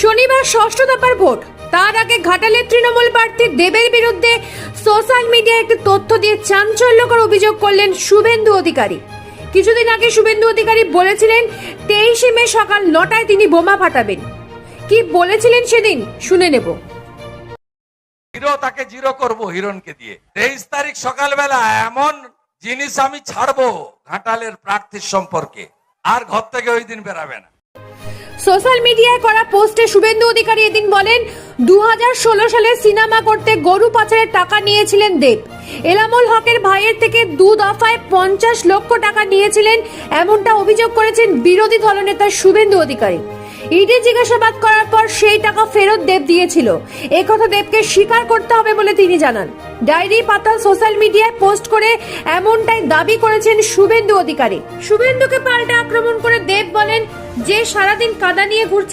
শনিবার ষষ্ঠ দফার ভোট, তার আগে ঘাটালের তৃণমূল প্রার্থী দেবের বিরুদ্ধে সোশ্যাল মিডিয়ায় একটি তথ্য দিয়ে চাঞ্চল্যকর অভিযোগ করলেন শুভেন্দু অধিকারী। কিছুদিন আগে শুভেন্দু অধিকারী বলেছিলেন 23শে মে সকাল 9টায় তিনি বোমা ফাটাবেন। কি বলেছিলেন সেদিন শুনে নেব। হিরো তাকে জিরো করব হিরণকে দিয়ে। 23 তারিখ সকালবেলা এমন জিনিস আমি ছাড়বো ঘাটালের প্রার্থীর সম্পর্কে, আর ঘর থেকে ওই দিন বেরাবে না। সোশ্যাল মিডিয়ায় করা পোস্টে শুভেন্দু অধিকারী এদিন বলেন 2016 সালে সিনেমা করতে গরু পাচারের টাকা নিয়েছিলেন দেব। এনামুল হকের ভাইয়ের থেকে 2 দফায় 50 লক্ষ টাকা নিয়েছিলেন, এমনটা অভিযোগ করেছেন বিরোধী দলনেতা শুভেন্দু অধিকারী। ইডি জিজ্ঞাসাবাদ করার পর সেই টাকা ফেরত দেব দিয়েছিল, একথা দেবকে স্বীকার করতে হবে বলে তিনি জানান। ডায়েরি পাতাল সোশ্যাল মিডিয়ায় পোস্ট করে এমনটাই দাবি করেছেন শুভেন্দু অধিকারী। শুভেন্দুকে পাল্টা আক্রমণ করে দেব বলেন, যে সারাদিন কাদা নিয়ে ঘুরছে